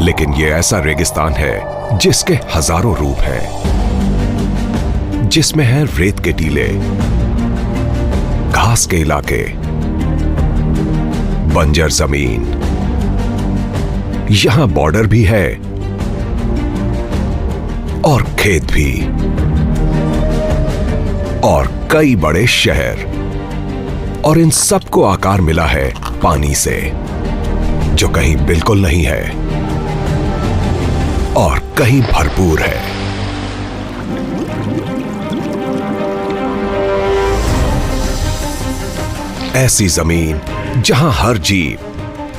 लेकिन ये ऐसा रेगिस्तान है जिसके हजारों रूप हैं, जिसमें है रेत के टीले, घास के इलाके, बंजर जमीन, यहां बॉर्डर भी है और खेत भी, और कई बड़े शहर, और इन सबको आकार मिला है पानी से, जो कहीं बिल्कुल नहीं है और कहीं भरपूर है। ऐसी जमीन जहां हर जीव,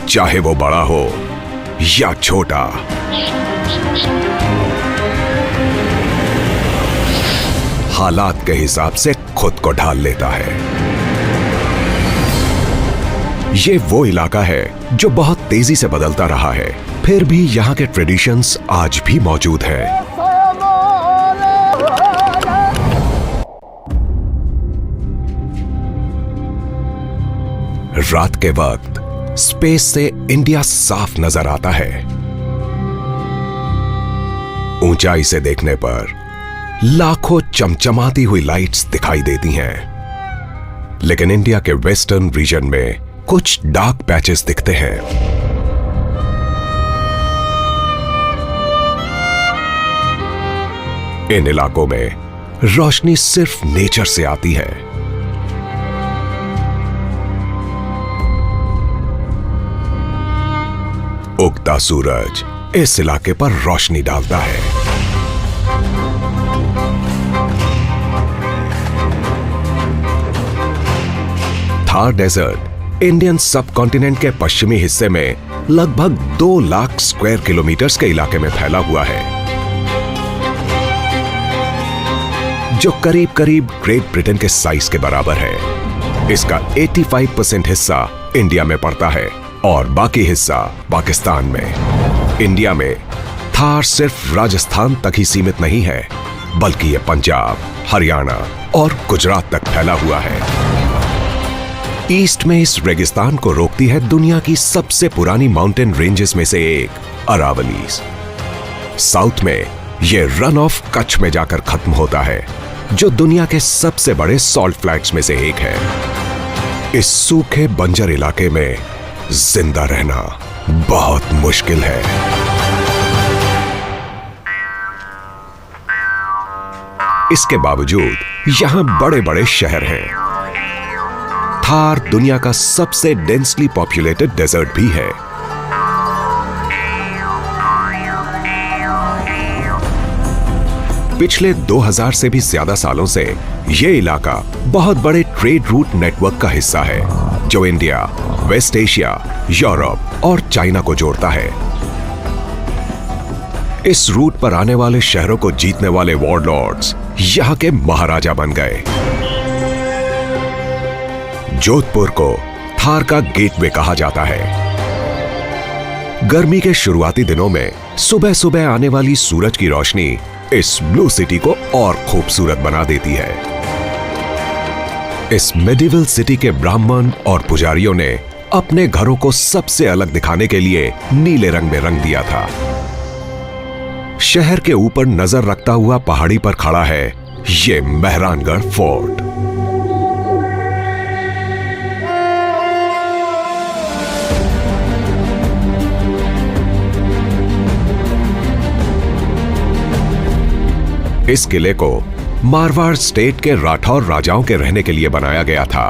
चाहे वो बड़ा हो या छोटा, हालात के हिसाब से खुद को ढाल लेता है। ये वो इलाका है जो बहुत तेजी से बदलता रहा है, फिर भी यहां के ट्रेडिशंस आज भी मौजूद हैं। रात के वक्त स्पेस से इंडिया साफ नजर आता है। ऊंचाई से देखने पर लाखों चमचमाती हुई लाइट्स दिखाई देती हैं, लेकिन इंडिया के वेस्टर्न रीजन में कुछ डार्क पैचेस दिखते हैं। इन इलाकों में रोशनी सिर्फ नेचर से आती है। उगता सूरज इस इलाके पर रोशनी डालता है। थार डेजर्ट इंडियन सब कॉन्टिनेंट के पश्चिमी हिस्से में लगभग 2 लाख स्क्वायर किलोमीटर्स के इलाके में फैला हुआ है, जो करीब करीब ग्रेट ब्रिटेन के साइज के बराबर है। इसका 85% हिस्सा इंडिया में पड़ता है और बाकी हिस्सा पाकिस्तान में। इंडिया में थार सिर्फ राजस्थान तक ही सीमित नहीं है, बल्कि यह पंजाब, हरियाणा और गुजरात तक फैला हुआ है। ईस्ट में इस रेगिस्तान को रोकती है दुनिया की सबसे पुरानी माउंटेन रेंजेस में से एक, अरावलीज। साउथ में यह रन ऑफ कच्छ में जाकर खत्म होता है, जो दुनिया के सबसे बड़े सॉल्ट फ्लैट्स में से एक है। इस सूखे बंजर इलाके में जिंदा रहना बहुत मुश्किल है। इसके बावजूद यहां बड़े बड़े शहर हैं। थार दुनिया का सबसे डेंसली पॉपुलेटेड डेजर्ट भी है। पिछले 2000 से भी ज्यादा सालों से यह इलाका बहुत बड़े ट्रेड रूट नेटवर्क का हिस्सा है, जो इंडिया, वेस्ट एशिया, यूरोप और चाइना को जोड़ता है। इस रूट पर आने वाले शहरों को जीतने वाले वॉरलॉर्ड्स यहां के महाराजा बन गए। जोधपुर को थार का गेटवे कहा जाता है। गर्मी के शुरुआती दिनों में सुबह सुबह आने वाली सूरज की रोशनी इस ब्लू सिटी को और खूबसूरत बना देती है। इस मेडिवल सिटी के ब्राह्मण और पुजारियों ने अपने घरों को सबसे अलग दिखाने के लिए नीले रंग में रंग दिया था। शहर के ऊपर नजर रखता हुआ पहाड़ी पर खड़ा है ये मेहरानगढ़ फोर्ट। इस किले को मारवाड़ स्टेट के राठौर राजाओं के रहने के लिए बनाया गया था।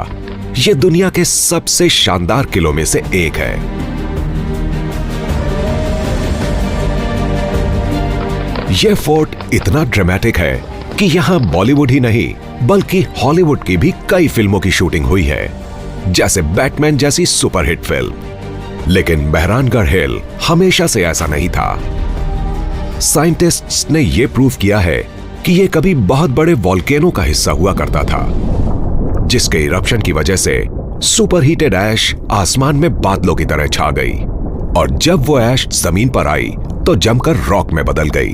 यह दुनिया के सबसे शानदार किलों में से एक है। यह फोर्ट इतना ड्रामेटिक है कि यहां बॉलीवुड ही नहीं बल्कि हॉलीवुड की भी कई फिल्मों की शूटिंग हुई है, जैसे बैटमैन जैसी सुपरहिट फिल्म। लेकिन मेहरानगढ़ हिल हमेशा से ऐसा नहीं था। साइंटिस्ट्स ने यह प्रूव किया है कि यह कभी बहुत बड़े वॉल्केनो का हिस्सा हुआ करता था, जिसके इरप्शन की वजह से सुपरहीटेड ऐश आसमान में बादलों की तरह छा गई, और जब वो ऐश जमीन पर आई तो जमकर रॉक में बदल गई।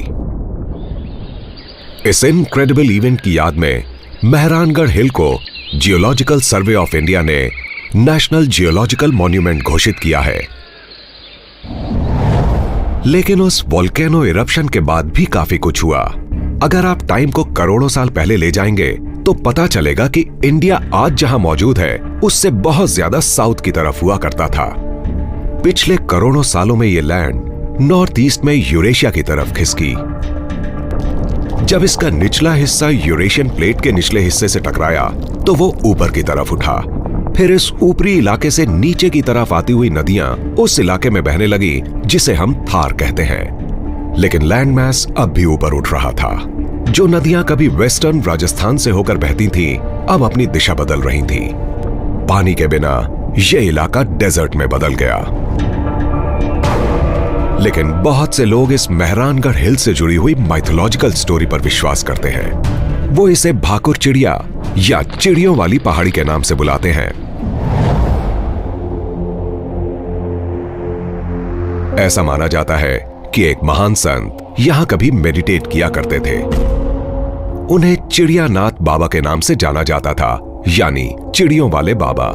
इस इनक्रेडिबल इवेंट की याद में मेहरानगढ़ हिल को जियोलॉजिकल सर्वे ऑफ इंडिया ने नेशनल जियोलॉजिकल मॉन्यूमेंट घोषित किया है। लेकिन उस वोल्केनो इरप्शन के बाद भी काफी कुछ हुआ। अगर आप टाइम को करोड़ों साल पहले ले जाएंगे तो पता चलेगा कि इंडिया आज जहां मौजूद है उससे बहुत ज्यादा साउथ की तरफ हुआ करता था। पिछले करोड़ों सालों में यह लैंड नॉर्थ ईस्ट में यूरेशिया की तरफ खिसकी। जब इसका निचला हिस्सा यूरेशियन प्लेट के निचले हिस्से से टकराया तो वो ऊपर की तरफ उठा। फिर इस ऊपरी इलाके से नीचे की तरफ आती हुई नदियां उस इलाके में बहने लगी जिसे हम थार कहते हैं। लेकिन लैंड मैस अब भी ऊपर उठ रहा था। जो नदियां कभी वेस्टर्न राजस्थान से होकर बहती थीं, अब अपनी दिशा बदल रही थीं। पानी के बिना यह इलाका डेजर्ट में बदल गया। लेकिन बहुत से लोग इस मेहरानगढ़ हिल से जुड़ी हुई माइथोलॉजिकल स्टोरी पर विश्वास करते हैं। वो इसे भाकुर चिड़िया या चिड़ियों वाली पहाड़ी के नाम से बुलाते हैं। ऐसा माना जाता है कि एक महान संत यहां कभी मेडिटेट किया करते थे। उन्हें चिड़ियानाथ बाबा के नाम से जाना जाता था, यानी चिड़ियों वाले बाबा।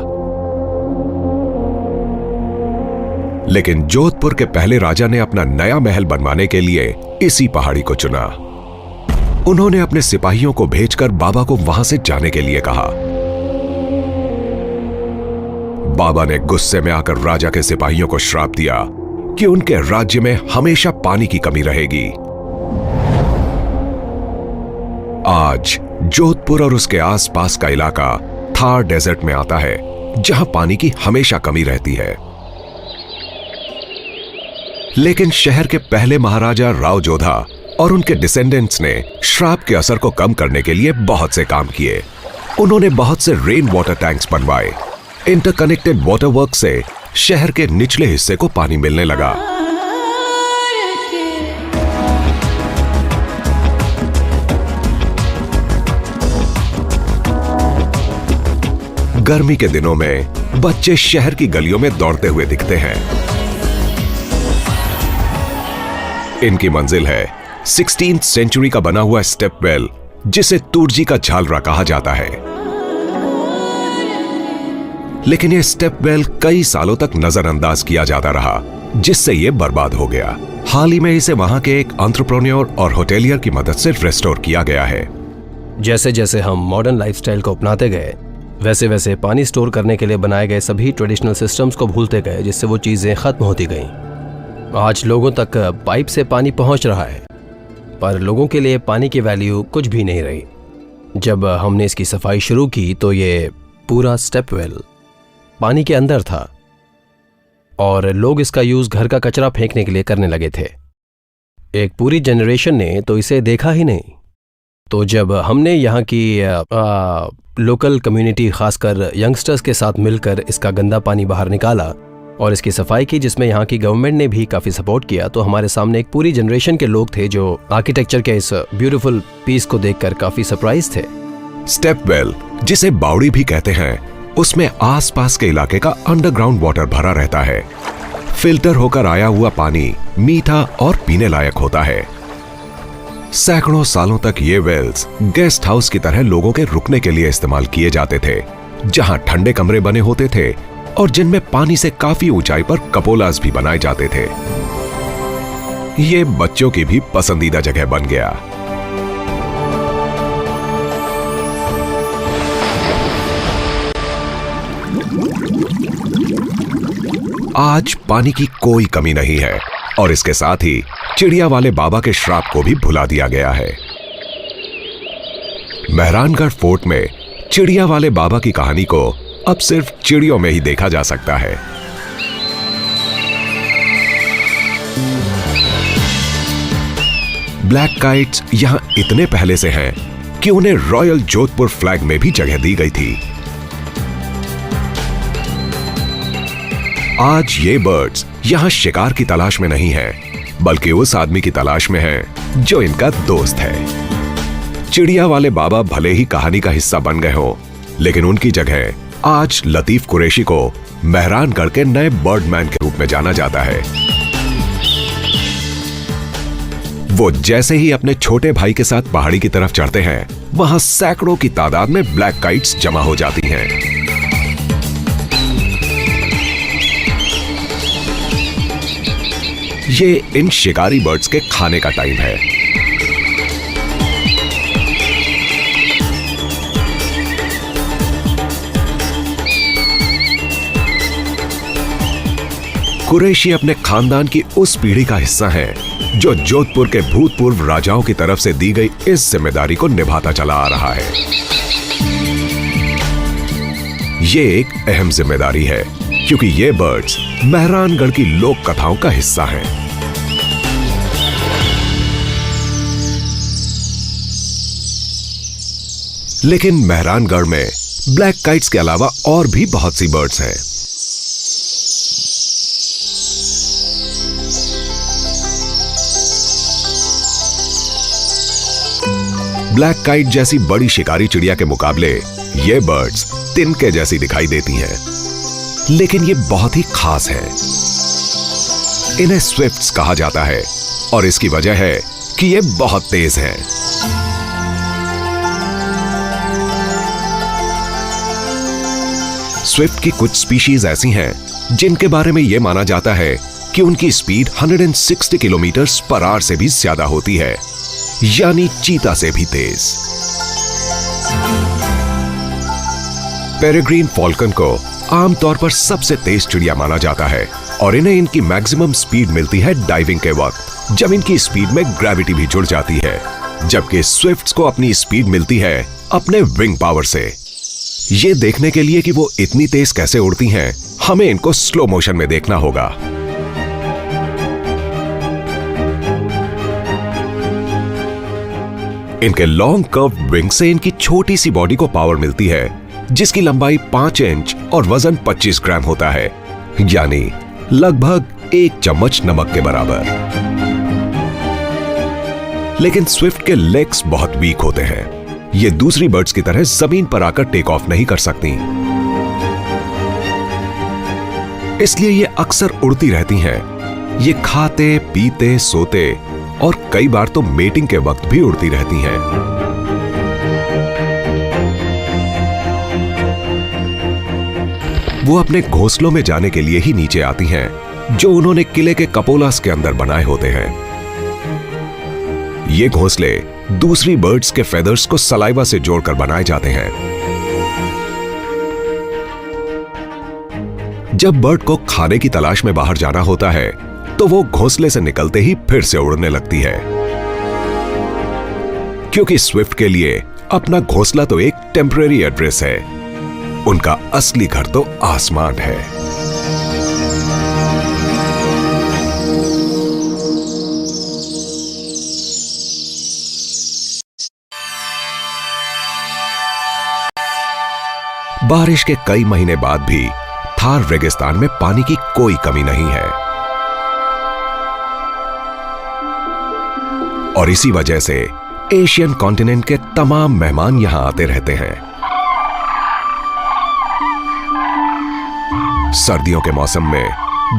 लेकिन जोधपुर के पहले राजा ने अपना नया महल बनवाने के लिए इसी पहाड़ी को चुना। उन्होंने अपने सिपाहियों को भेजकर बाबा को वहां से जाने के लिए कहा। बाबा ने गुस्से में आकर राजा के सिपाहियों को श्राप दिया कि उनके राज्य में हमेशा पानी की कमी रहेगी। आज जोधपुर और उसके आसपास का इलाका थार डेजर्ट में आता है, जहां पानी की हमेशा कमी रहती है। लेकिन शहर के पहले महाराजा राव जोधा और उनके डिसेंडेंट्स ने श्राप के असर को कम करने के लिए बहुत से काम किए। उन्होंने बहुत से रेन वाटर टैंक्स बनवाए। इंटरकनेक्टेड वाटर वर्क से शहर के निचले हिस्से को पानी मिलने लगा। गर्मी के दिनों में बच्चे शहर की गलियों में दौड़ते हुए दिखते हैं। इनकी मंजिल है 16th सेंचुरी का बना हुआ स्टेप वेल, जिसे तुर्जी का झालरा कहा जाता है। लेकिन यह स्टेप वेल कई सालों तक नजरअंदाज किया जाता रहा, जिससे यह बर्बाद हो गया। हाल ही में इसे वहां के एक एंटरप्रेन्योर और होटेलियर की मदद से रेस्टोर किया गया है। जैसे जैसे हम मॉडर्न लाइफस्टाइल को अपनाते गए, वैसे वैसे पानी स्टोर करने के लिए बनाए गए सभी ट्रेडिशनल सिस्टम्स को भूलते गए, जिससे वो चीजें खत्म होती गईं। आज लोगों तक पाइप से पानी पहुंच रहा है, पर लोगों के लिए पानी की वैल्यू कुछ भी नहीं रही। जब हमने इसकी सफाई शुरू की तो ये पूरा स्टेप वेल पानी के अंदर था और लोग इसका यूज घर का कचरा फेंकने के लिए करने लगे थे। एक पूरी जनरेशन ने तो इसे देखा ही नहीं। तो जब हमने यहाँ की लोकल कम्युनिटी, खासकर यंगस्टर्स के साथ मिलकर इसका गंदा पानी बाहर निकाला और इसकी सफाई की, जिसमें यहाँ की गवर्नमेंट ने भी काफी सपोर्ट किया, तो हमारे सामने एक पूरी जनरेशन के लोग थे जो आर्किटेक्चर के इस ब्यूटीफुल पीस को देखकर काफी सरप्राइज थे। स्टेप वेल, जिसे बावड़ी भी कहते हैं, उसमें आसपास के इलाके का अंडरग्राउंड वाटर भरा रहता है। फिल्टर होकर आया हुआ पानी मीठा और पीने लायक होता है। सैकड़ों सालों तक ये वेल्स गेस्ट हाउस की तरह लोगों के रुकने के लिए इस्तेमाल किए जाते थे, जहां ठंडे कमरे बने होते थे और जिनमें पानी से काफी ऊंचाई पर कपोलास भी बनाए जाते थे। ये बच्चों की भी पसंदीदा जगह बन गया। आज पानी की कोई कमी नहीं है और इसके साथ ही चिड़िया वाले बाबा के श्राप को भी भुला दिया गया है। मेहरानगढ़ फोर्ट में चिड़िया वाले बाबा की कहानी को अब सिर्फ चिड़ियों में ही देखा जा सकता है। ब्लैक काइट्स यहां इतने पहले से हैं कि उन्हें रॉयल जोधपुर फ्लैग में भी जगह दी गई थी। आज ये बर्ड्स यहां शिकार की तलाश में नहीं हैं, बल्कि उस आदमी की तलाश में हैं जो इनका दोस्त है। चिड़िया वाले बाबा भले ही कहानी का हिस्सा बन गए हो, लेकिन उनकी जगह आज लतीफ कुरैशी को मेहरानगढ़ के नए बर्डमैन के रूप में जाना जाता है। वो जैसे ही अपने छोटे भाई के साथ पहाड़ी की तरफ चढ़ते हैं, वहां सैकड़ों की तादाद में ब्लैक काइट्स जमा हो जाती हैं। ये इन शिकारी बर्ड्स के खाने का टाइम है। कुरैशी अपने खानदान की उस पीढ़ी का हिस्सा है जो जोधपुर के भूतपूर्व राजाओं की तरफ से दी गई इस जिम्मेदारी को निभाता चला आ रहा है। ये एक अहम जिम्मेदारी है क्योंकि ये बर्ड्स मेहरानगढ़ की लोक कथाओं का हिस्सा हैं। लेकिन मेहरानगढ़ में ब्लैक काइट्स के अलावा और भी बहुत सी बर्ड्स हैं। ब्लैक काइट जैसी बड़ी शिकारी चिड़िया के मुकाबले ये बर्ड्स तिनके जैसी दिखाई देती हैं, लेकिन ये बहुत ही खास है। इन्हें स्विफ्ट्स कहा जाता है और इसकी वजह है कि ये बहुत तेज हैं। स्विफ्ट की कुछ स्पीशीज ऐसी हैं जिनके बारे में यह माना जाता है कि उनकी स्पीड 160 किलोमीटर पर आवर से भी ज्यादा होती है, यानी चीता से भी तेज। पेरेग्रीन फॉल्कन को आमतौर पर सबसे तेज चिड़िया माना जाता है और इन्हें इनकी मैक्सिमम स्पीड मिलती है डाइविंग के वक्त, जब इनकी स्पीड में ग्रेविटी भी जुड़ जाती है, जबकि स्विफ्ट्स को अपनी स्पीड मिलती है अपने विंग पावर से। ये देखने के लिए कि वो इतनी तेज कैसे उड़ती हैं, हमें इनको स्लो मोशन में देखना होगा। इनके लॉन्ग कर्व विंग से इनकी छोटी सी बॉडी को पावर मिलती है, जिसकी लंबाई 5 इंच और वजन 25 ग्राम होता है, यानी लगभग 1 चम्मच नमक के बराबर। लेकिन स्विफ्ट के लेग्स बहुत वीक होते हैं। ये दूसरी बर्ड्स की तरह जमीन पर आकर टेक ऑफ नहीं कर सकती, इसलिए ये अक्सर उड़ती रहती हैं। ये खाते, पीते, सोते और कई बार तो मेटिंग के वक्त भी उड़ती रहती हैं। वो अपने घोंसलों में जाने के लिए ही नीचे आती हैं, जो उन्होंने किले के कपोलास के अंदर बनाए होते हैं। ये घोंसले दूसरी बर्ड्स के फेदर्स को सलाइवा से जोड़कर बनाए जाते हैं। जब बर्ड को खाने की तलाश में बाहर जाना होता है, तो वो घोंसले से निकलते ही फिर से उड़ने लगती है, क्योंकि स्विफ्ट के लिए अपना घोंसला तो एक टेम्परेरी एड्रेस है, उनका असली घर तो आसमान है। बारिश के कई महीने बाद भी थार रेगिस्तान में पानी की कोई कमी नहीं है और इसी वजह से एशियन कॉन्टिनेंट के तमाम मेहमान यहां आते रहते हैं। सर्दियों के मौसम में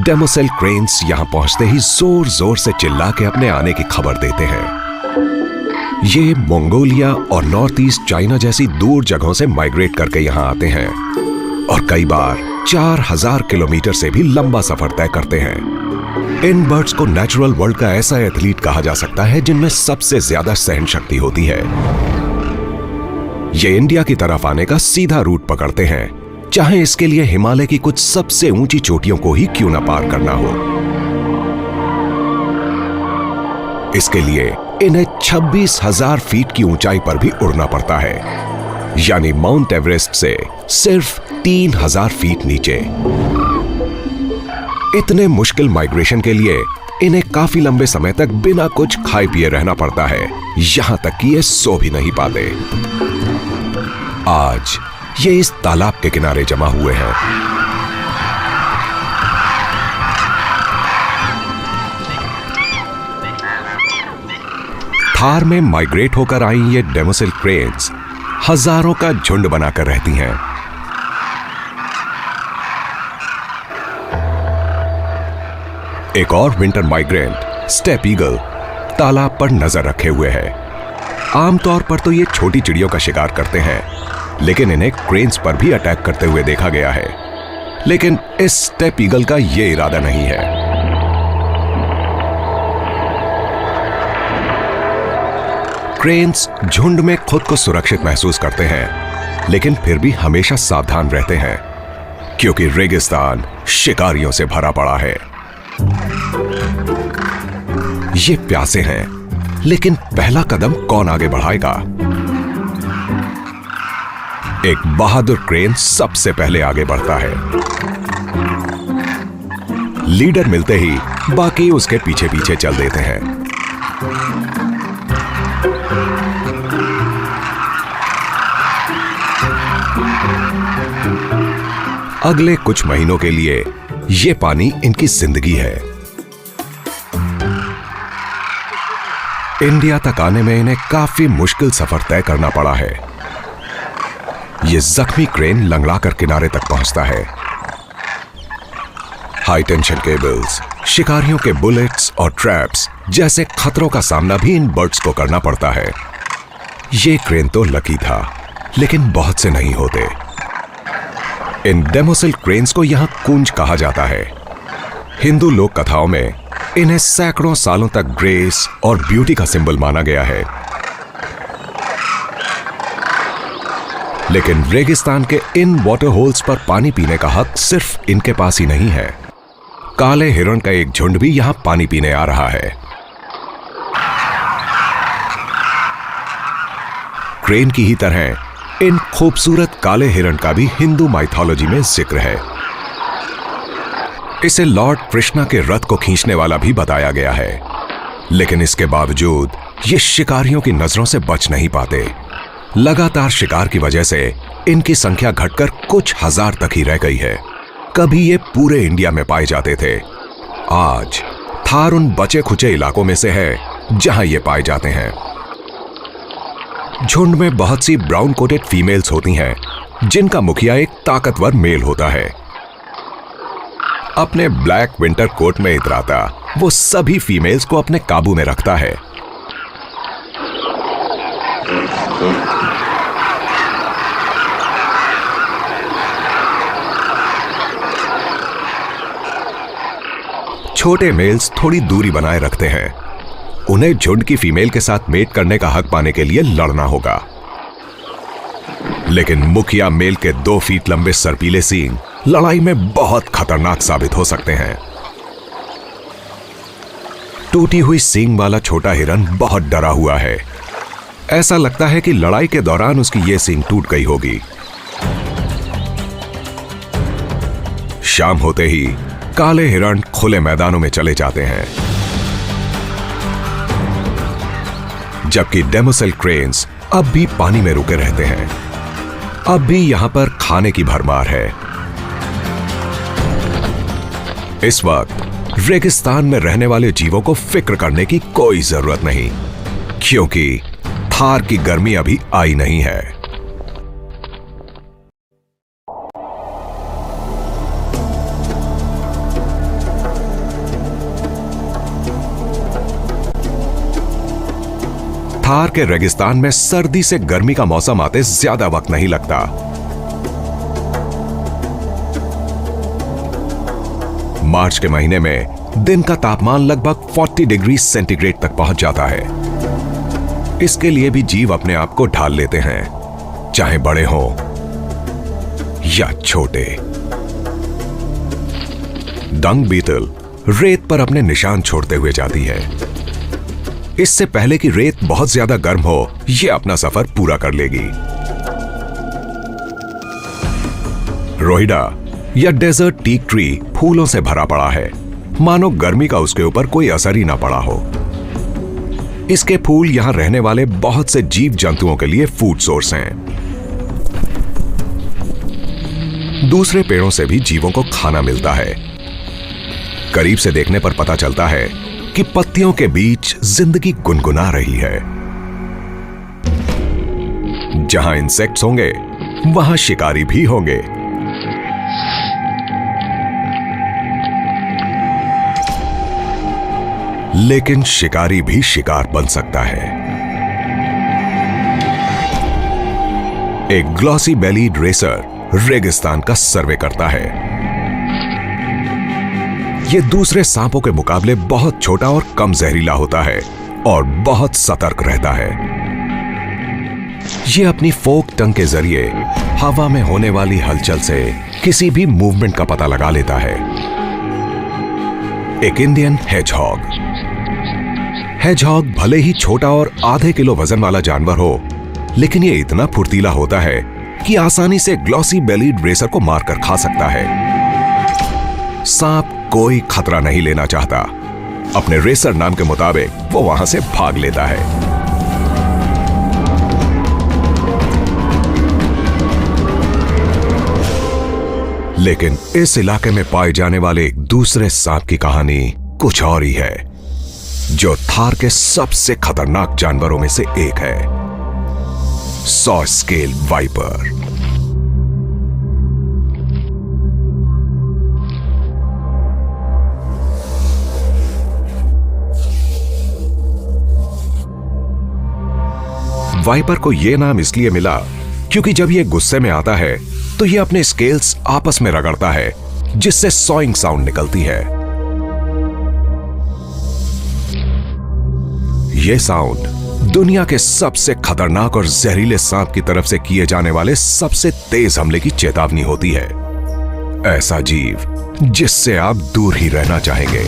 डेमोसेल क्रेन्स यहां पहुंचते ही जोर जोर से चिल्ला के अपने आने की खबर देते हैं। ये मंगोलिया और नॉर्थ ईस्ट चाइना जैसी दूर जगहों से माइग्रेट करके यहां आते हैं और कई बार 4000 किलोमीटर से भी लंबा सफर तय करते हैं। इन बर्ड्स को नेचुरल वर्ल्ड का ऐसा एथलीट कहा जा सकता है जिनमें सबसे ज्यादा सहन शक्ति होती है। ये इंडिया की तरफ आने का सीधा रूट पकड़ते हैं, चाहे इसके लिए हिमालय की कुछ सबसे ऊंची चोटियों को ही क्यों न पार करना हो। इसके लिए इन्हें 26,000 फीट की ऊंचाई पर भी उड़ना पड़ता है, यानी माउंट एवरेस्ट से सिर्फ 3,000 फीट नीचे। इतने मुश्किल माइग्रेशन के लिए इन्हें काफी लंबे समय तक बिना कुछ खाए पिए रहना पड़ता है, यहां तक कि ये सो भी नहीं पाते। आज ये इस तालाब के किनारे जमा हुए हैं। थार में माइग्रेट होकर आई ये डेमोसेल क्रेन्स हजारों का झुंड बनाकर रहती हैं। एक और विंटर माइग्रेंट स्टेप ईगल तालाब पर नजर रखे हुए है। आमतौर पर तो ये छोटी चिड़ियों का शिकार करते हैं, लेकिन इन्हें क्रेन्स पर भी अटैक करते हुए देखा गया है। लेकिन इस स्टेप ईगल का ये इरादा नहीं है। क्रेन्स झुंड में खुद को सुरक्षित महसूस करते हैं, लेकिन फिर भी हमेशा सावधान रहते हैं क्योंकि रेगिस्तान शिकारियों से भरा पड़ा है। ये प्यासे हैं, लेकिन पहला कदम कौन आगे बढ़ाएगा? एक बहादुर क्रेन सबसे पहले आगे बढ़ता है। लीडर मिलते ही बाकी उसके पीछे पीछे चल देते हैं। अगले कुछ महीनों के लिए यह पानी इनकी जिंदगी है। इंडिया तक आने में इन्हें काफी मुश्किल सफर तय करना पड़ा है। यह जख्मी क्रेन लंगड़ाकर किनारे तक पहुंचता है। हाई टेंशन केबल्स, शिकारियों के बुलेट्स और ट्रैप्स जैसे खतरों का सामना भी इन बर्ड्स को करना पड़ता है। यह क्रेन तो लकी था, लेकिन बहुत से नहीं होते। इन डेमोसिल क्रेन्स को यहां कूंज कहा जाता है। हिंदू लोक कथाओं में इन्हें सैकड़ों सालों तक ग्रेस और ब्यूटी का सिंबल माना गया है। लेकिन रेगिस्तान के इन वाटर होल्स पर पानी पीने का हक सिर्फ इनके पास ही नहीं है। काले हिरण का एक झुंड भी यहां पानी पीने आ रहा है। क्रेन की ही तरह इन खूबसूरत काले हिरण का भी हिंदू माइथोलॉजी में जिक्र है। इसे लॉर्ड कृष्णा के रथ को खींचने वाला भी बताया गया है, लेकिन इसके बावजूद ये शिकारियों की नजरों से बच नहीं पाते। लगातार शिकार की वजह से इनकी संख्या घटकर कुछ हजार तक ही रह गई है। कभी ये पूरे इंडिया में पाए जाते थे। आज थार उन बचे खुचे इलाकों में से है जहां ये पाए जाते हैं। झुंड में बहुत सी ब्राउन कोटेड फीमेल्स होती हैं, जिनका मुखिया एक ताकतवर मेल होता है। अपने ब्लैक विंटर कोट में इतराता वो सभी फीमेल्स को अपने काबू में रखता है। छोटे मेल्स थोड़ी दूरी बनाए रखते हैं। उन्हें झुंड की फीमेल के साथ मेट करने का हक पाने के लिए लड़ना होगा। लेकिन मुखिया मेल के 2 फीट लंबे सर्पीले सींग लड़ाई में बहुत खतरनाक साबित हो सकते हैं। टूटी हुई सींग वाला छोटा हिरन बहुत डरा हुआ है। ऐसा लगता है कि लड़ाई के दौरान उसकी ये सींग टूट गई होगी। शाम होते ही काले हिरण खुले मैदानों में चले जाते हैं, जबकि डेमोसेल क्रेन्स अब भी पानी में रुके रहते हैं। अब भी यहां पर खाने की भरमार है। इस वक्त रेगिस्तान में रहने वाले जीवों को फिक्र करने की कोई जरूरत नहीं, क्योंकि थार की गर्मी अभी आई नहीं है। थार के रेगिस्तान में सर्दी से गर्मी का मौसम आते ज्यादा वक्त नहीं लगता। मार्च के महीने में दिन का तापमान लगभग 40 डिग्री सेंटीग्रेड तक पहुंच जाता है। इसके लिए भी जीव अपने आप को ढाल लेते हैं, चाहे बड़े हों या छोटे। डंग बीटल रेत पर अपने निशान छोड़ते हुए जाती है। इससे पहले कि रेत बहुत ज्यादा गर्म हो, यह अपना सफर पूरा कर लेगी। रोहिडा या डेजर्ट टीक ट्री फूलों से भरा पड़ा है, मानो गर्मी का उसके ऊपर कोई असर ही ना पड़ा हो। इसके फूल यहां रहने वाले बहुत से जीव जंतुओं के लिए फूड सोर्स हैं। दूसरे पेड़ों से भी जीवों को खाना मिलता है। करीब से देखने पर पता चलता है कि पत्तियों के बीच जिंदगी गुनगुना रही है। जहां इंसेक्ट्स होंगे, वहां शिकारी भी होंगे। लेकिन शिकारी भी शिकार बन सकता है। एक ग्लॉसी बेलीड रेसर रेगिस्तान का सर्वे करता है। यह दूसरे सांपों के मुकाबले बहुत छोटा और कम जहरीला होता है और बहुत सतर्क रहता है। ये अपनी फोक टंग के जरिए हवा में होने वाली हलचल से किसी भी मूवमेंट का पता लगा लेता है। एक इंडियन हेजहॉग। हेजहॉग भले ही छोटा और आधे किलो वजन वाला जानवर हो, लेकिन ये इतना फुर्तीला होता है कि आसानी से ग्लॉसी बेलीड रेसर को मारकर खा सकता है। सांप कोई खतरा नहीं लेना चाहता। अपने रेसर नाम के मुताबिक वो वहां से भाग लेता है। लेकिन इस इलाके में पाए जाने वाले एक दूसरे सांप की कहानी कुछ और ही है, जो थार के सबसे खतरनाक जानवरों में से एक है, सॉ स्केल वाइपर। वाइपर को यह नाम इसलिए मिला क्योंकि जब यह गुस्से में आता है तो यह अपने स्केल्स आपस में रगड़ता है, जिससे सॉइंग साउंड निकलती है। यह साउंड दुनिया के सबसे खतरनाक और जहरीले सांप की तरफ से किए जाने वाले सबसे तेज हमले की चेतावनी होती है। ऐसा जीव जिससे आप दूर ही रहना चाहेंगे।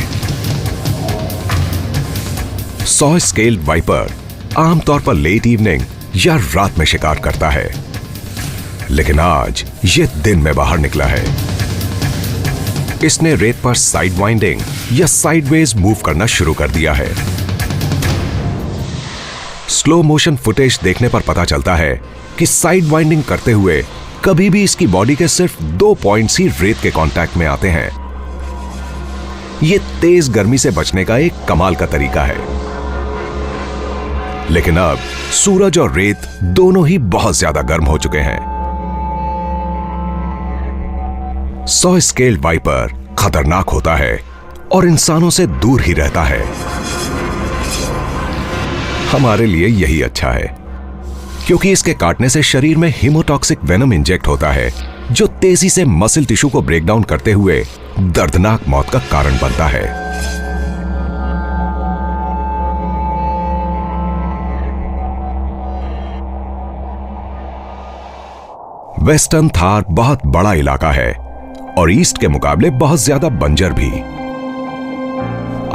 सॉ स्केल्ड वाइपर आमतौर पर लेट इवनिंग या रात में शिकार करता है, लेकिन आज यह दिन में बाहर निकला है। इसने रेत पर साइड वाइंडिंग या साइडवेज मूव करना शुरू कर दिया है। स्लो मोशन फुटेज देखने पर पता चलता है कि साइड वाइंडिंग करते हुए कभी भी इसकी बॉडी के सिर्फ 2 पॉइंट्स ही रेत के कांटेक्ट में आते हैं। यह तेज गर्मी से बचने का एक कमाल का तरीका है। लेकिन अब सूरज और रेत दोनों ही बहुत ज्यादा गर्म हो चुके हैं। सॉ स्केल्ड वाइपर खतरनाक होता है और इंसानों से दूर ही रहता है। हमारे लिए यही अच्छा है, क्योंकि इसके काटने से शरीर में हीमोटॉक्सिक वेनम इंजेक्ट होता है, जो तेजी से मसल टिश्यू को ब्रेक डाउन करते हुए दर्दनाक मौत का कारण बनता है। वेस्टर्न थार बहुत बड़ा इलाका है और ईस्ट के मुकाबले बहुत ज्यादा बंजर भी।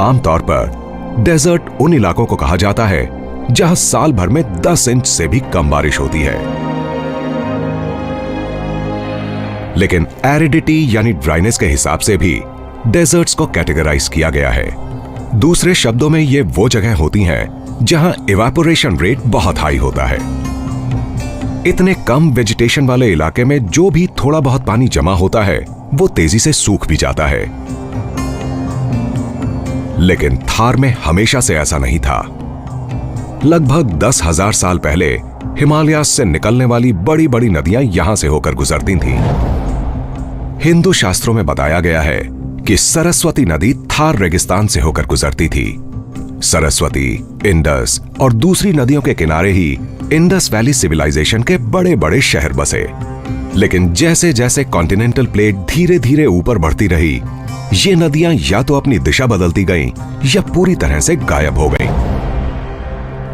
आमतौर पर डेजर्ट उन इलाकों को कहा जाता है जहां साल भर में 10 इंच से भी कम बारिश होती है। लेकिन एरिडिटी यानी ड्राइनेस के हिसाब से भी डेजर्ट्स को कैटेगराइज किया गया है। दूसरे शब्दों में ये वो जगह होती हैं जहां इवेपोरेशन रेट बहुत हाई होता है। इतने कम वेजिटेशन वाले इलाके में जो भी थोड़ा बहुत पानी जमा होता है वो तेजी से सूख भी जाता है। लेकिन थार में हमेशा से ऐसा नहीं था। लगभग 10,000 साल पहले हिमालयास से निकलने वाली बड़ी बड़ी नदियां यहां से होकर गुजरती थीं। हिंदू शास्त्रों में बताया गया है कि सरस्वती नदी थार रेगिस्तान से होकर गुजरती थी। सरस्वती, इंडस और दूसरी नदियों के किनारे ही इंडस वैली सिविलाइजेशन के बड़े बड़े शहर बसे। लेकिन जैसे जैसे कॉन्टिनेंटल प्लेट धीरे धीरे ऊपर बढ़ती रही, ये नदियां या तो अपनी दिशा बदलती गईं या पूरी तरह से गायब हो गईं।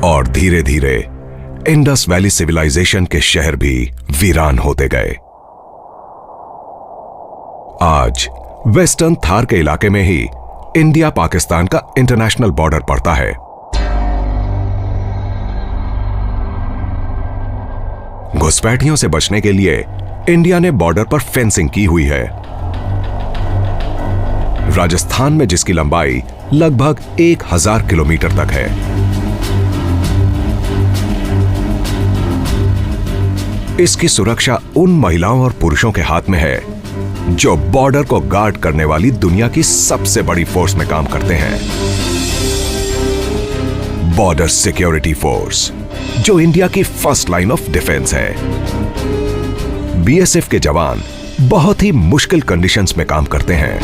और धीरे धीरे इंडस वैली सिविलाइजेशन के शहर भी वीरान होते गए। आज वेस्टर्न थार के इलाके में ही इंडिया पाकिस्तान का इंटरनेशनल बॉर्डर पड़ता है। घुसपैठियों से बचने के लिए इंडिया ने बॉर्डर पर फेंसिंग की हुई है। राजस्थान में जिसकी लंबाई लगभग 1000 किलोमीटर तक है। इसकी सुरक्षा उन महिलाओं और पुरुषों के हाथ में है जो बॉर्डर को गार्ड करने वाली दुनिया की सबसे बड़ी फोर्स में काम करते हैं, बॉर्डर सिक्योरिटी फोर्स, जो इंडिया की फर्स्ट लाइन ऑफ डिफेंस है। बीएसएफ के जवान बहुत ही मुश्किल कंडीशंस में काम करते हैं।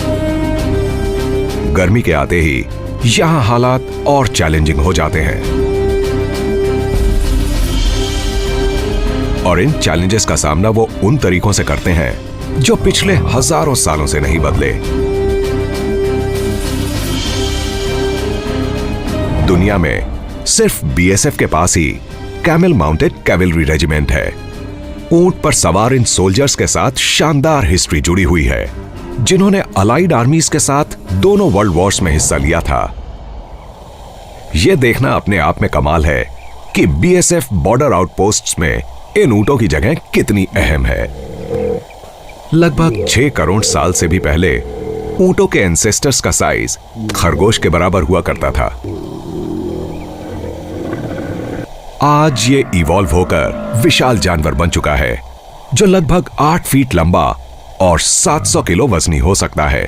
गर्मी के आते ही यहां हालात और चैलेंजिंग हो जाते हैं और इन चैलेंजेस का सामना वो उन तरीकों से करते हैं जो पिछले हजारों सालों से नहीं बदले। दुनिया में सिर्फ बीएसएफ के पास ही कैमल माउंटेड कैवलरी रेजिमेंट है। ऊंट पर सवार इन सोल्जर्स के साथ शानदार हिस्ट्री जुड़ी हुई है, जिन्होंने अलाइड आर्मीज के साथ दोनों वर्ल्ड वॉर्स में हिस्सा लिया था। यह देखना अपने आप में कमाल है कि बीएसएफ बॉर्डर आउटपोस्ट्स में इन ऊंटों की जगह कितनी अहम है। लगभग 6 करोड़ साल से भी पहले ऊंटों के एंसेस्टर्स का साइज खरगोश के बराबर हुआ करता था। आज ये इवॉल्व होकर विशाल जानवर बन चुका है, जो लगभग 8 फीट लंबा और 700 किलो वजनी हो सकता है।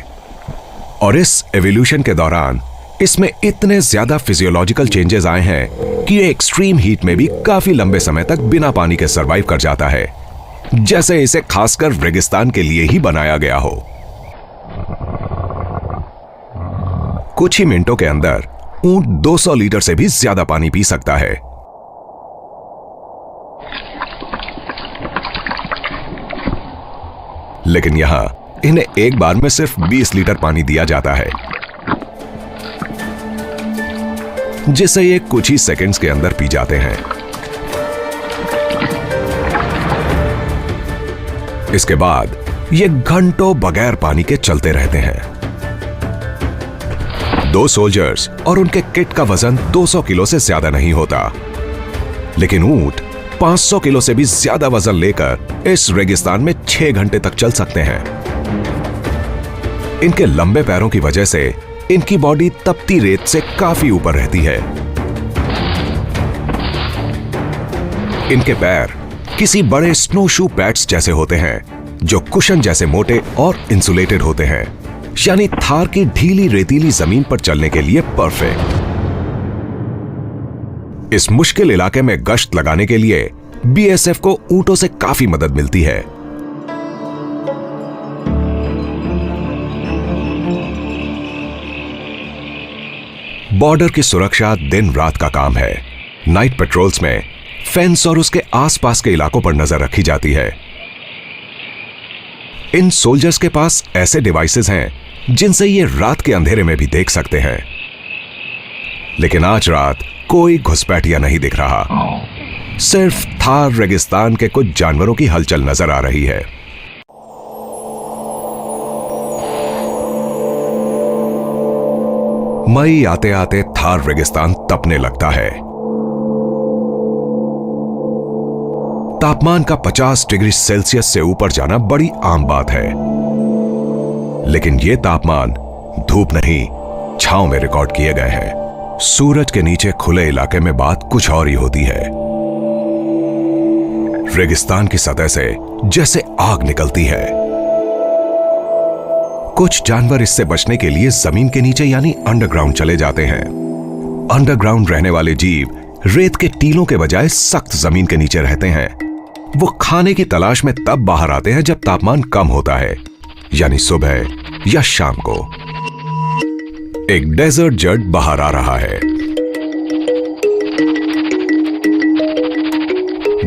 और इस एवोल्यूशन के दौरान इसमें इतने ज्यादा फिजियोलॉजिकल चेंजेस आए हैं कि ये एक्सट्रीम हीट में भी काफी लंबे समय तक बिना पानी के सरवाइव कर जाता है, जैसे इसे खासकर रेगिस्तान के लिए ही बनाया गया हो। कुछ ही मिनटों के अंदर ऊंट 200 लीटर से भी ज्यादा पानी पी सकता है। लेकिन यहां इन्हें एक बार में सिर्फ 20 लीटर पानी दिया जाता है, जिसे ये कुछ ही सेकंड्स के अंदर पी जाते हैं। इसके बाद ये घंटों बगैर पानी के चलते रहते हैं। 2 सोल्जर्स और उनके किट का वजन 200 किलो से ज्यादा नहीं होता, लेकिन ऊंट 500 किलो से भी ज्यादा वजन लेकर इस रेगिस्तान में 6 घंटे तक चल सकते हैं। इनके लंबे पैरों की वजह से इनकी बॉडी तपती रेत से काफी ऊपर रहती है। इनके पैर किसी बड़े स्नोशू पैड्स जैसे होते हैं, जो कुशन जैसे मोटे और इंसुलेटेड होते हैं, यानी थार की ढीली रेतीली जमीन पर चलने के लिए परफेक्ट। इस मुश्किल इलाके में गश्त लगाने के लिए बीएसएफ को ऊंटों से काफी मदद मिलती है। बॉर्डर की सुरक्षा दिन रात का काम है। नाइट पेट्रोल्स में फेंस और उसके आसपास के इलाकों पर नजर रखी जाती है। इन सोल्जर्स के पास ऐसे डिवाइसेस हैं जिनसे ये रात के अंधेरे में भी देख सकते हैं। लेकिन आज रात कोई घुसपैठिया नहीं दिख रहा, सिर्फ थार रेगिस्तान के कुछ जानवरों की हलचल नजर आ रही है। मई आते आते थार रेगिस्तान तपने लगता है। तापमान का 50 डिग्री सेल्सियस से ऊपर जाना बड़ी आम बात है, लेकिन यह तापमान धूप नहीं, छांव में रिकॉर्ड किए गए हैं। सूरज के नीचे खुले इलाके में बात कुछ और ही होती है। रेगिस्तान की सतह से जैसे आग निकलती है। कुछ जानवर इससे बचने के लिए जमीन के नीचे यानी अंडरग्राउंड चले जाते हैं। अंडरग्राउंड रहने वाले जीव रेत के टीलों के बजाय सख्त जमीन के नीचे रहते हैं। वो खाने की तलाश में तब बाहर आते हैं जब तापमान कम होता है, यानी सुबह या शाम को। एक डेजर्ट जर्ड बाहर आ रहा है।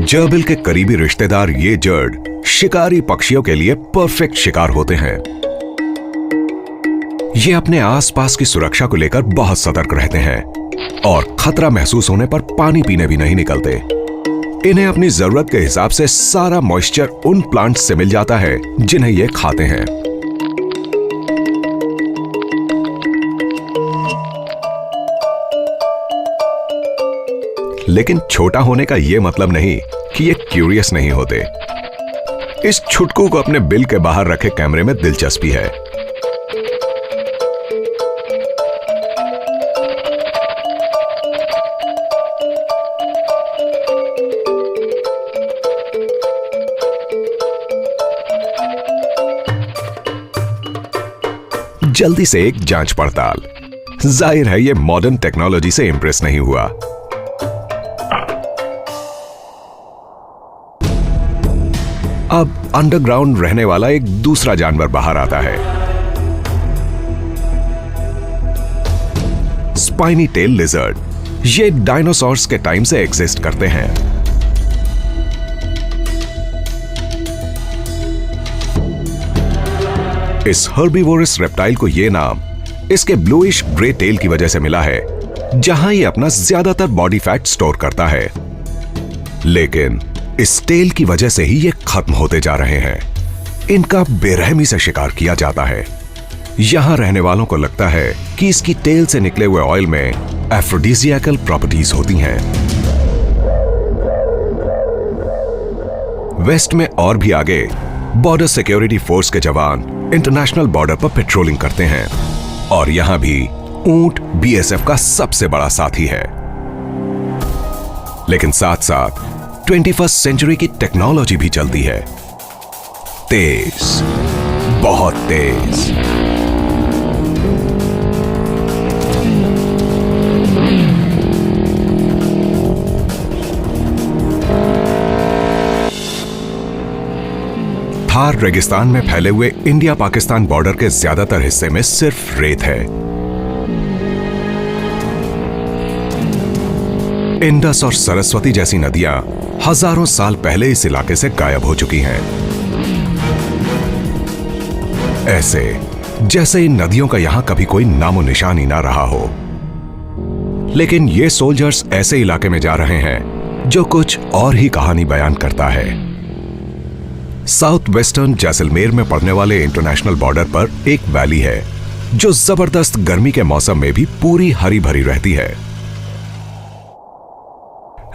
जर्बिल के करीबी रिश्तेदार ये जर्ड शिकारी पक्षियों के लिए परफेक्ट शिकार होते हैं। ये अपने आसपास की सुरक्षा को लेकर बहुत सतर्क रहते हैं और खतरा महसूस होने पर पानी पीने भी नहीं निकलते। इन्हें अपनी जरूरत के हिसाब से सारा मॉइस्चर उन प्लांट्स से मिल जाता है जिन्हें ये खाते हैं। लेकिन छोटा होने का यह मतलब नहीं कि ये क्यूरियस नहीं होते। इस छुटकू को अपने बिल के बाहर रखे कैमरे में दिलचस्पी है। जल्दी से एक जांच पड़ताल। जाहिर है ये मॉडर्न टेक्नोलॉजी से इंप्रेस नहीं हुआ। अब अंडरग्राउंड रहने वाला एक दूसरा जानवर बाहर आता है। Spiny tail lizard. ये डायनासोर्स के टाइम से एग्जिस्ट करते हैं। इस हर्बीवोरस रेप्टाइल को यह नाम इसके ब्लूइश ग्रे टेल की वजह से मिला है, जहां ये अपना ज्यादातर बॉडी फैट स्टोर करता है। लेकिन इस टेल की वजह से ही ये खत्म होते जा रहे हैं। इनका बेरहमी से शिकार किया जाता है। यहां रहने वालों को लगता है कि इसकी टेल से निकले हुए ऑयल में एफ्रोडिसियाकल प्रॉपर्टीज होती हैं। वेस्ट में और भी आगे बॉर्डर सिक्योरिटी फोर्स के जवान इंटरनेशनल बॉर्डर पर पेट्रोलिंग करते हैं और यहां भी ऊंट बीएसएफ का सबसे बड़ा साथी है। लेकिन साथ साथ 21st सेंचुरी की टेक्नोलॉजी भी चलती है, तेज, बहुत तेज। थार रेगिस्तान में फैले हुए इंडिया पाकिस्तान बॉर्डर के ज्यादातर हिस्से में सिर्फ रेत है। इंडस और सरस्वती जैसी नदियां हजारों साल पहले इस इलाके से गायब हो चुकी हैं। ऐसे जैसे इन नदियों का यहां कभी कोई नामो निशान ही ना रहा हो। लेकिन ये सोल्जर्स ऐसे इलाके में जा रहे हैं जो कुछ और ही कहानी बयान करता है। साउथ वेस्टर्न जैसलमेर में पड़ने वाले इंटरनेशनल बॉर्डर पर एक वैली है जो जबरदस्त गर्मी के मौसम में भी पूरी हरी भरी रहती है।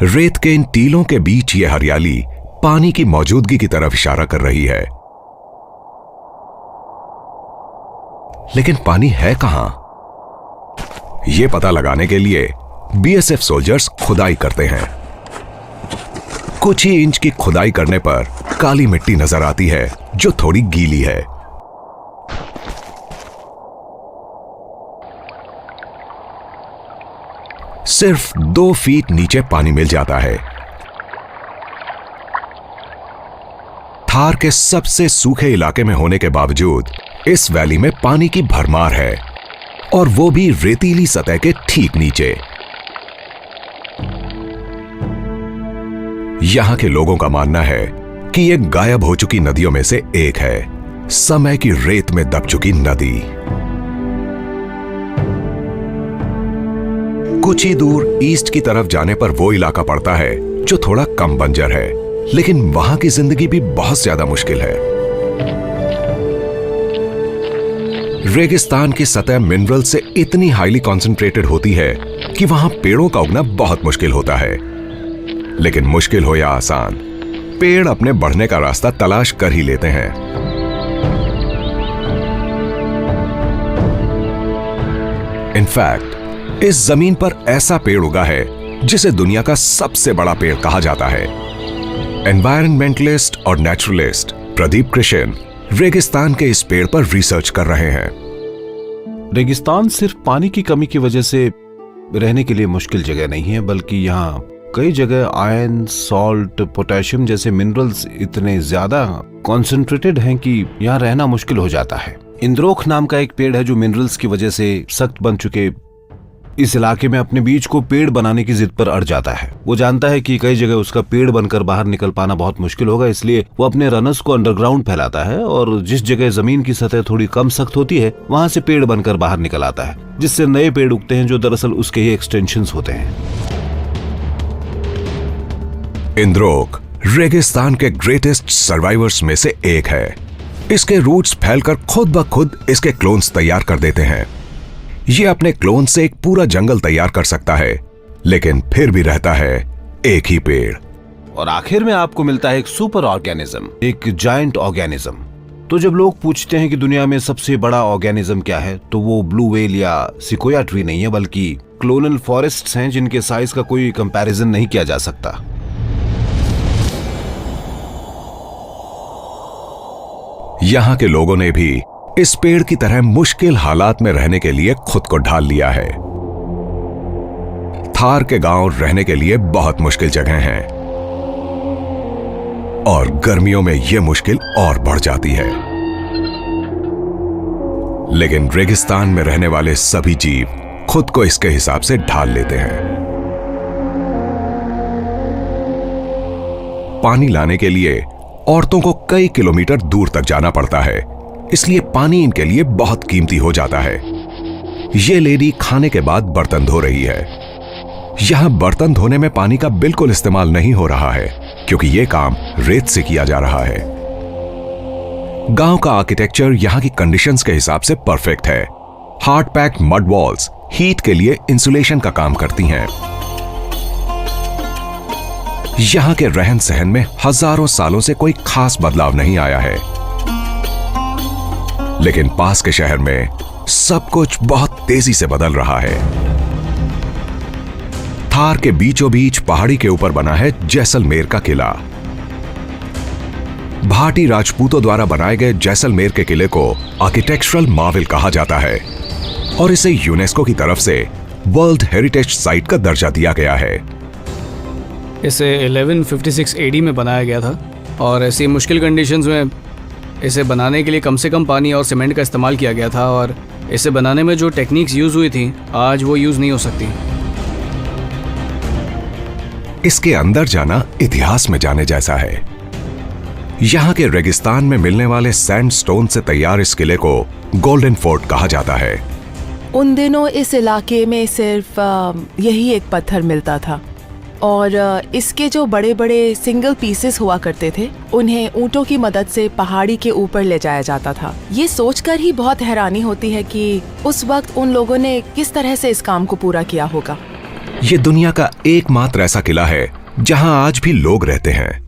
रेत के इन टीलों के बीच ये हरियाली पानी की मौजूदगी की तरफ इशारा कर रही है। लेकिन पानी है कहां? यह पता लगाने के लिए बीएसएफ सोल्जर्स खुदाई करते हैं। कुछ ही इंच की खुदाई करने पर काली मिट्टी नजर आती है जो थोड़ी गीली है। सिर्फ 2 फीट नीचे पानी मिल जाता है। थार के सबसे सूखे इलाके में होने के बावजूद इस वैली में पानी की भरमार है और वो भी रेतीली सतह के ठीक नीचे। यहां के लोगों का मानना है कि ये गायब हो चुकी नदियों में से एक है, समय की रेत में दब चुकी नदी। कुछ ही दूर ईस्ट की तरफ जाने पर वो इलाका पड़ता है जो थोड़ा कम बंजर है, लेकिन वहां की जिंदगी भी बहुत ज्यादा मुश्किल है। रेगिस्तान की सतह मिनरल से इतनी हाईली कॉन्सेंट्रेटेड होती है कि वहां पेड़ों का उगना बहुत मुश्किल होता है। लेकिन मुश्किल हो या आसान, पेड़ अपने बढ़ने का रास्ता तलाश कर ही लेते हैं। इनफैक्ट इस जमीन पर ऐसा पेड़ उगा है जिसे दुनिया का सबसे बड़ा पेड़ कहा जाता है। एनवायरमेंटलिस्ट और नेचुरलिस्ट प्रदीप कृष्ण रेगिस्तान के इस पेड़ पर रिसर्च कर रहे हैं। रेगिस्तान सिर्फ पानी की कमी की वजह से रहने के लिए मुश्किल जगह नहीं है, बल्कि यहाँ कई जगह आयरन, सॉल्ट, पोटेशियम जैसे मिनरल्स इतने ज्यादा कॉन्सेंट्रेटेड हैं कि यहाँ रहना मुश्किल हो जाता है। इंद्रोख नाम का एक पेड़ है जो मिनरल्स की वजह से सख्त बन चुके इस इलाके में अपने बीज को पेड़ बनाने की जिद पर अड़ जाता है। वो जानता है कि कई जगह उसका पेड़ बनकर बाहर निकल पाना बहुत मुश्किल होगा, इसलिए वो अपने रनर्स को अंडरग्राउंड फैलाता है और जिस जगह जमीन की सतह थोड़ी कम सख्त होती है वहां से पेड़ बनकर बाहर निकल आता है, जिससे नए पेड़ उगते हैं जो दरअसल उसके ही एक्सटेंशंस होते हैं। इंद्रोक रेगिस्तान के ग्रेटेस्ट सर्वाइवर्स में से एक है। इसके रूट्स फैलकर खुद ब खुद इसके क्लोन्स तैयार कर देते हैं। ये अपने क्लोन से एक पूरा जंगल तैयार कर सकता है, लेकिन फिर भी रहता है एक ही पेड़। और आखिर में आपको मिलता है एक सुपर ऑर्गेनिज्म, एक जायंट ऑर्गेनिज्म। तो जब लोग पूछते हैं कि दुनिया में सबसे बड़ा ऑर्गेनिज्म क्या है, तो वो ब्लू व्हेल या सिकोया ट्री नहीं है, बल्कि क्लोनल फॉरेस्ट्स हैं जिनके साइज का कोई कंपैरिजन नहीं किया जा सकता। यहां के लोगों ने भी इस पेड़ की तरह मुश्किल हालात में रहने के लिए खुद को ढाल लिया है। थार के गांव रहने के लिए बहुत मुश्किल जगह हैं और गर्मियों में यह मुश्किल और बढ़ जाती है। लेकिन रेगिस्तान में रहने वाले सभी जीव खुद को इसके हिसाब से ढाल लेते हैं। पानी लाने के लिए औरतों को कई किलोमीटर दूर तक जाना पड़ता है, इसलिए पानी इनके लिए बहुत कीमती हो जाता है। ये लेडी खाने के बाद बर्तन धो रही है। यहां बर्तन धोने में पानी का बिल्कुल इस्तेमाल नहीं हो रहा है क्योंकि यह काम रेत से किया जा रहा है। गांव का आर्किटेक्चर यहां की कंडीशंस के हिसाब से परफेक्ट है। Hard pack mud walls heat के लिए इंसुलेशन का काम करती हैं। यहां के रहन सहन में हजारों सालों से कोई खास बदलाव नहीं आया है, लेकिन पास के शहर में सब कुछ बहुत तेजी से बदल रहा है। थार के बीचों बीच पहाड़ी के ऊपर बना है जैसलमेर का किला। भाटी राजपूतों द्वारा बनाए गए जैसलमेर के किले को आर्किटेक्चरल मार्वेल कहा जाता है और इसे यूनेस्को की तरफ से वर्ल्ड हेरिटेज साइट का दर्जा दिया गया है। इसे 1156 एडी में बनाया गया था और ऐसी मुश्किल कंडीशंस में इसे बनाने के लिए कम से कम पानी और सीमेंट का इस्तेमाल किया गया था और इसे बनाने में जो टेक्निक्स यूज हुई थी आज वो यूज नहीं हो सकती। इसके अंदर जाना इतिहास में जाने जैसा है। यहां के रेगिस्तान में मिलने वाले सैंडस्टोन से तैयार इस किले को गोल्डन फोर्ट कहा जाता है। उन दिनों इस इलाके में सिर्फ यही एक पत्थर मिलता था और इसके जो बड़े बड़े सिंगल पीसेस हुआ करते थे उन्हें ऊंटों की मदद से पहाड़ी के ऊपर ले जाया जाता था। ये सोचकर ही बहुत हैरानी होती है कि उस वक्त उन लोगों ने किस तरह से इस काम को पूरा किया होगा। ये दुनिया का एकमात्र ऐसा किला है जहां आज भी लोग रहते हैं।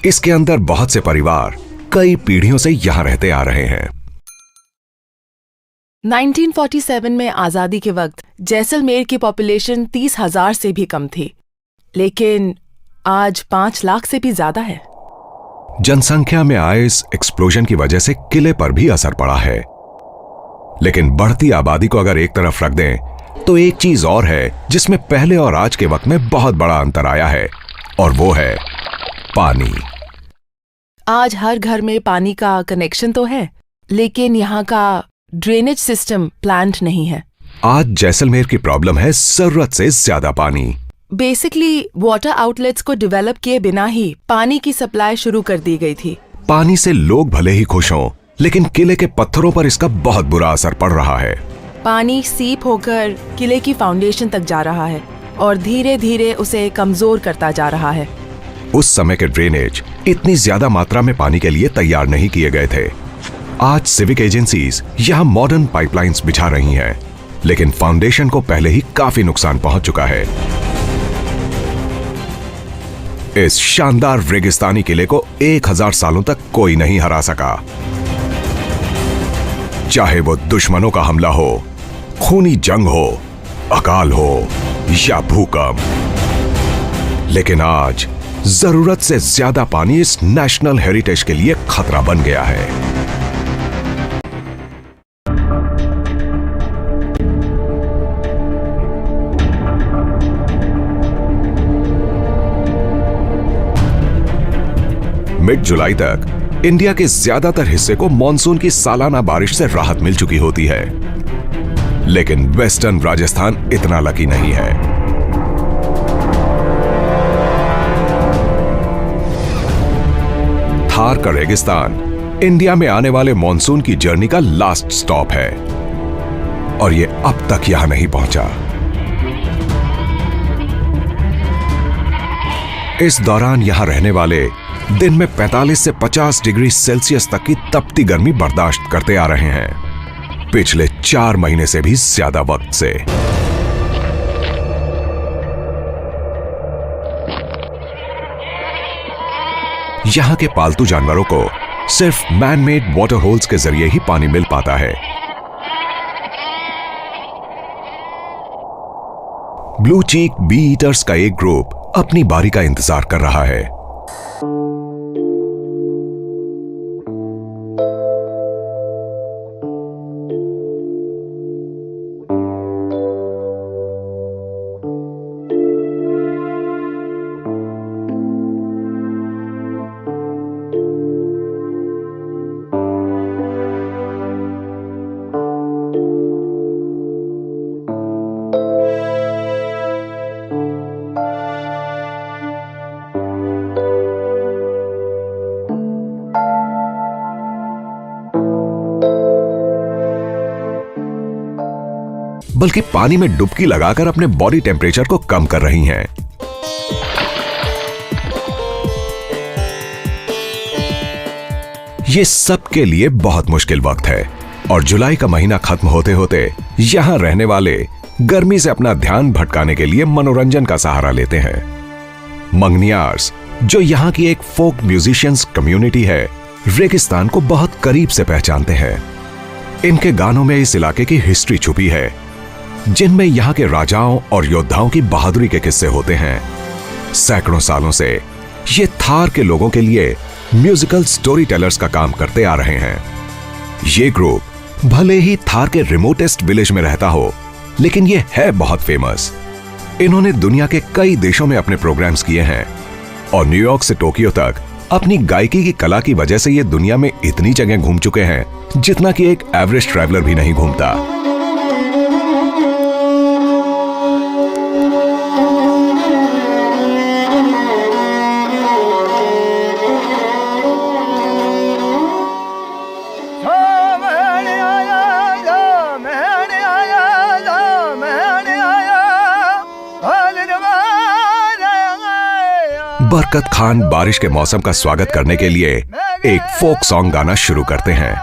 इसके अंदर बहुत से परिवार कई पीढ़ियों से यहां रहते आ रहे हैं। 1947 में आजादी के वक्त जैसलमेर की पॉपुलेशन 30,000 से भी कम थी, लेकिन आज 5 लाख से भी ज्यादा है। जनसंख्या में आए इस एक्सप्लोजन की वजह से किले पर भी असर पड़ा है, लेकिन बढ़ती आबादी को अगर एक तरफ रख दें तो एक चीज और है जिसमें पहले और आज के वक्त में बहुत बड़ा अंतर आया है और वो है पानी। आज हर घर में पानी का कनेक्शन तो है, लेकिन यहाँ का ड्रेनेज सिस्टम प्लांट नहीं है। आज जैसलमेर की प्रॉब्लम है जरूरत से ज्यादा पानी। बेसिकली वाटर आउटलेट्स को डेवलप किए बिना ही पानी की सप्लाई शुरू कर दी गई थी। पानी से लोग भले ही खुश हों, लेकिन किले के पत्थरों पर इसका बहुत बुरा असर पड़ रहा है। पानी सीप होकर किले की फाउंडेशन तक जा रहा है और धीरे धीरे उसे कमजोर करता जा रहा है। उस समय के ड्रेनेज इतनी ज्यादा मात्रा में पानी के लिए तैयार नहीं किए गए थे। आज सिविक एजेंसीज यहां मॉडर्न पाइपलाइंस बिछा रही हैं, लेकिन फाउंडेशन को पहले ही काफी नुकसान पहुंच चुका है। इस शानदार रेगिस्तानी किले को 1000 सालों तक कोई नहीं हरा सका, चाहे वो दुश्मनों का हमला हो, खूनी जंग हो, अकाल हो या भूकंप। लेकिन आज जरूरत से ज्यादा पानी इस नेशनल हेरिटेज के लिए खतरा बन गया है। मिड जुलाई तक इंडिया के ज्यादातर हिस्से को मॉनसून की सालाना बारिश से राहत मिल चुकी होती है, लेकिन वेस्टर्न राजस्थान इतना लकी नहीं है। थार का रेगिस्तान इंडिया में आने वाले मॉनसून की जर्नी का लास्ट स्टॉप है और यह अब तक यहां नहीं पहुंचा। इस दौरान यहां रहने वाले दिन में 45 से 50 डिग्री सेल्सियस तक की तपती गर्मी बर्दाश्त करते आ रहे हैं, पिछले 4 महीने से भी ज्यादा वक्त से। यहां के पालतू जानवरों को सिर्फ मैन मेड वाटर होल्स के जरिए ही पानी मिल पाता है। ब्लू चीक बी ईटर्स का एक ग्रुप अपनी बारी का इंतजार कर रहा है। बल्कि पानी में डुबकी लगाकर अपने बॉडी टेम्परेचर को कम कर रही हैं। ये सबके लिए बहुत मुश्किल वक्त है और जुलाई का महीना खत्म होते होते यहां रहने वाले गर्मी से अपना ध्यान भटकाने के लिए मनोरंजन का सहारा लेते हैं। मंगनियार्स, जो यहाँ की एक फोक म्यूजिशियंस कम्युनिटी है, रेगिस्तान को बहुत करीब से पहचानते हैं। इनके गानों में इस इलाके की हिस्ट्री छुपी है, जिनमें यहाँ के राजाओं और योद्धाओं की बहादुरी के किस्से होते हैं। सैकड़ों सालों से ये थार के लोगों के लिए म्यूजिकल स्टोरी टेलर्स का काम करते आ रहे हैं। ये ग्रुप भले ही थार के रिमोटेस्ट विलेज में रहता हो, लेकिन ये है बहुत फेमस। इन्होंने दुनिया के कई देशों में अपने प्रोग्राम्स किए हैं और न्यूयॉर्क से टोक्यो तक अपनी गायकी की कला की वजह से ये दुनिया में इतनी जगह घूम चुके हैं जितना कि एक एवरेज ट्रैवलर भी नहीं घूमता। बरकत खान बारिश के मौसम का स्वागत करने के लिए एक फोक सॉन्ग गाना शुरू करते हैं।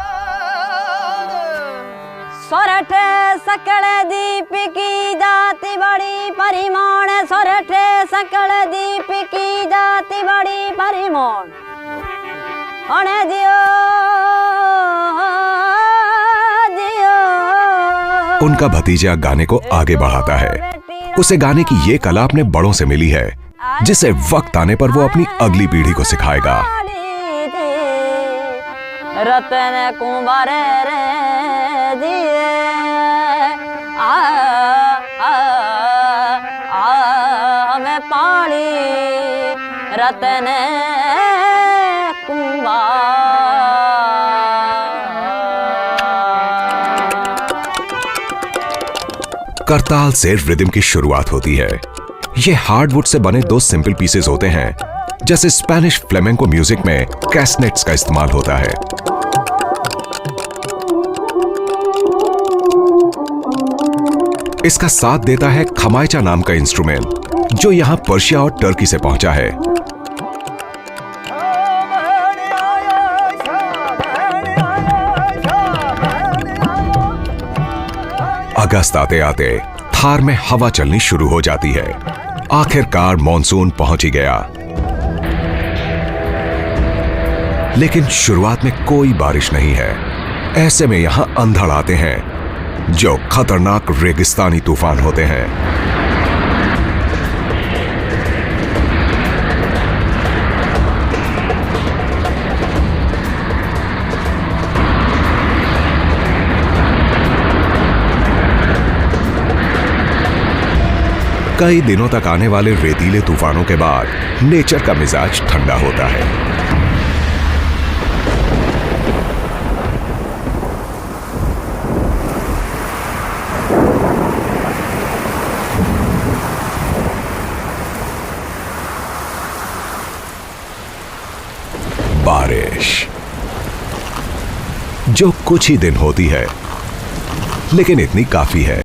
सोरठे सकल दीप की जाति बड़ी परिमाण, सोरठे सकल दीप की जाति बड़ी परिमाण, अने दियो दियो। उनका भतीजा गाने को आगे बढ़ाता है। उसे गाने की ये कला अपने बड़ों से मिली है, जिसे वक्त आने पर वो अपनी अगली पीढ़ी को सिखाएगा। रतन कुंवर रे दिए आ आ आ मैं पाली रतन कुंवर। करताल से रिदम की शुरुआत होती है। ये हार्डवुड से बने दो सिंपल पीसेस होते हैं। जैसे स्पेनिश फ्लेमेंको म्यूजिक में कैस्नेट्स का इस्तेमाल होता है। इसका साथ देता है खमाइचा नाम का इंस्ट्रूमेंट, जो यहां पर्शिया और टर्की से पहुंचा है। अगस्त आते आते थार में हवा चलनी शुरू हो जाती है। आखिरकार मॉनसून पहुंच ही गया, लेकिन शुरुआत में कोई बारिश नहीं है। ऐसे में यहां अंधड़ आते हैं, जो खतरनाक रेगिस्तानी तूफान होते हैं। कई दिनों तक आने वाले रेतीले तूफानों के बाद नेचर का मिजाज ठंडा होता है। बारिश जो कुछ ही दिन होती है, लेकिन इतनी काफी है